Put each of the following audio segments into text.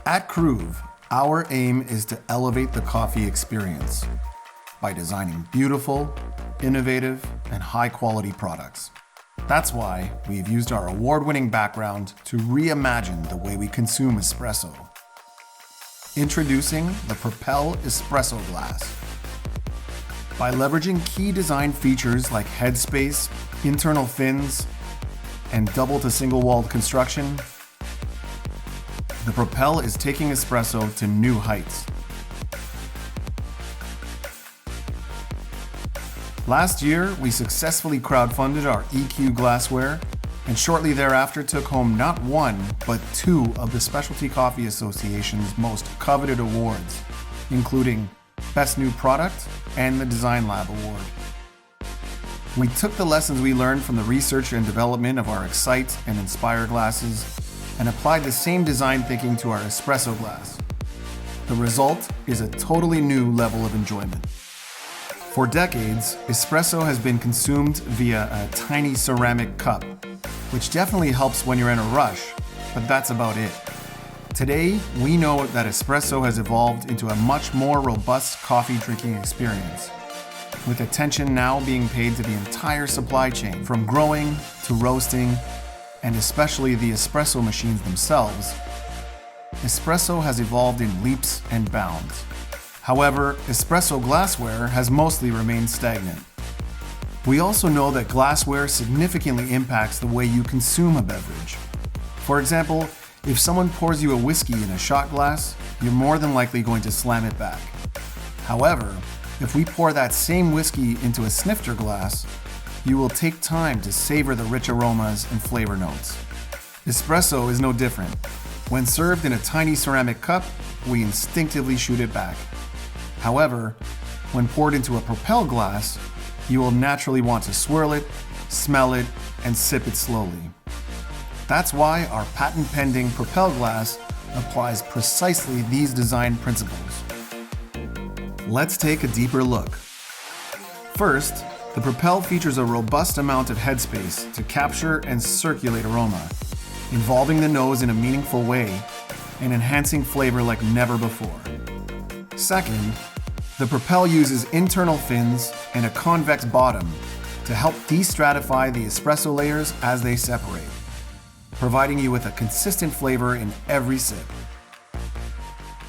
At KRUVE, our aim is to elevate the coffee experience by designing beautiful, innovative, and high-quality products. That's why we've used our award-winning background to reimagine the way we consume espresso. Introducing the PROPEL Espresso Glass. By leveraging key design features like headspace, internal fins, and double to single-walled construction, the PROPEL is taking espresso to new heights. Last year, we successfully crowdfunded our EQ glassware, and shortly thereafter took home not one, but two of the Specialty Coffee Association's most coveted awards, including Best New Product and the Design Lab Award. We took the lessons we learned from the research and development of our Excite and Inspire glasses and applied the same design thinking to our espresso glass. The result is a totally new level of enjoyment. For decades, espresso has been consumed via a tiny ceramic cup, which definitely helps when you're in a rush, but that's about it. Today, we know that espresso has evolved into a much more robust coffee drinking experience, with attention now being paid to the entire supply chain, from growing to roasting, and especially the espresso machines themselves. Espresso has evolved in leaps and bounds. However, espresso glassware has mostly remained stagnant. We also know that glassware significantly impacts the way you consume a beverage. For example, if someone pours you a whiskey in a shot glass, you're more than likely going to slam it back. However, if we pour that same whiskey into a snifter glass, you will take time to savor the rich aromas and flavor notes. Espresso is no different. When served in a tiny ceramic cup, we instinctively shoot it back. However, when poured into a PROPEL glass, you will naturally want to swirl it, smell it, and sip it slowly. That's why our patent-pending PROPEL glass applies precisely these design principles. Let's take a deeper look. First, the PROPEL features a robust amount of headspace to capture and circulate aroma, involving the nose in a meaningful way and enhancing flavor like never before. Second, the PROPEL uses internal fins and a convex bottom to help de-stratify the espresso layers as they separate, providing you with a consistent flavor in every sip.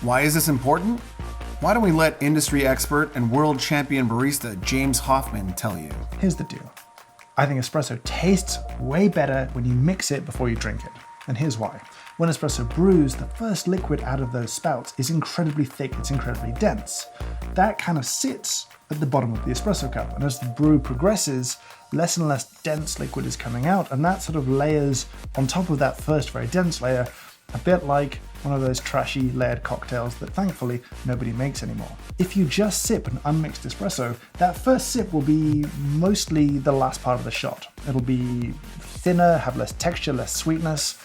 Why is this important? Why don't we let industry expert and world champion barista James Hoffman tell you? Here's the deal. I think espresso tastes way better when you mix it before you drink it. And here's why. When espresso brews, the first liquid out of those spouts is incredibly thick, it's incredibly dense. That kind of sits at the bottom of the espresso cup. And as the brew progresses, less and less dense liquid is coming out, and that sort of layers on top of that first very dense layer, a bit like one of those trashy layered cocktails that thankfully nobody makes anymore. If you just sip an unmixed espresso, that first sip will be mostly the last part of the shot. It'll be thinner, have less texture, less sweetness,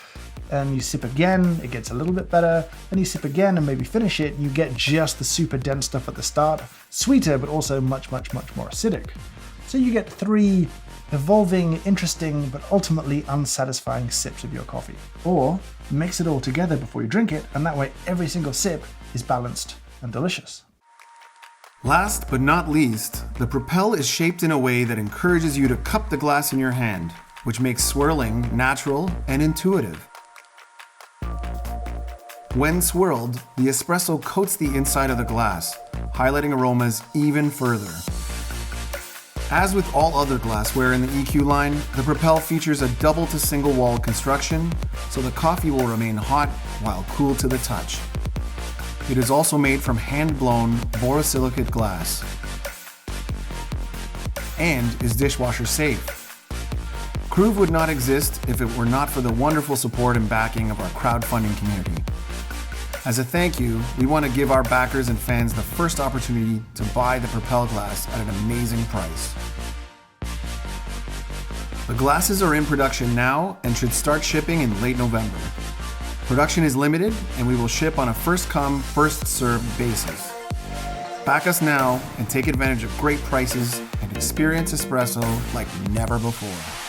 and you sip again, it gets a little bit better, then you sip again and maybe finish it, and you get just the super dense stuff at the start, sweeter but also much more acidic. So you get three evolving, interesting, but ultimately unsatisfying sips of your coffee. Or mix it all together before you drink it, and that way every single sip is balanced and delicious. Last but not least, the PROPEL is shaped in a way that encourages you to cup the glass in your hand, which makes swirling natural and intuitive. When swirled, the espresso coats the inside of the glass, highlighting aromas even further. As with all other glassware in the EQ line, the PROPEL features a double to single wall construction, so the coffee will remain hot while cool to the touch. It is also made from hand-blown borosilicate glass and is dishwasher safe. KRUVE would not exist if it were not for the wonderful support and backing of our crowdfunding community. As a thank you, we want to give our backers and fans the first opportunity to buy the PROPEL glass at an amazing price. The glasses are in production now and should start shipping in late November. Production is limited and we will ship on a first-come, first-served basis. Back us now and take advantage of great prices and experience espresso like never before.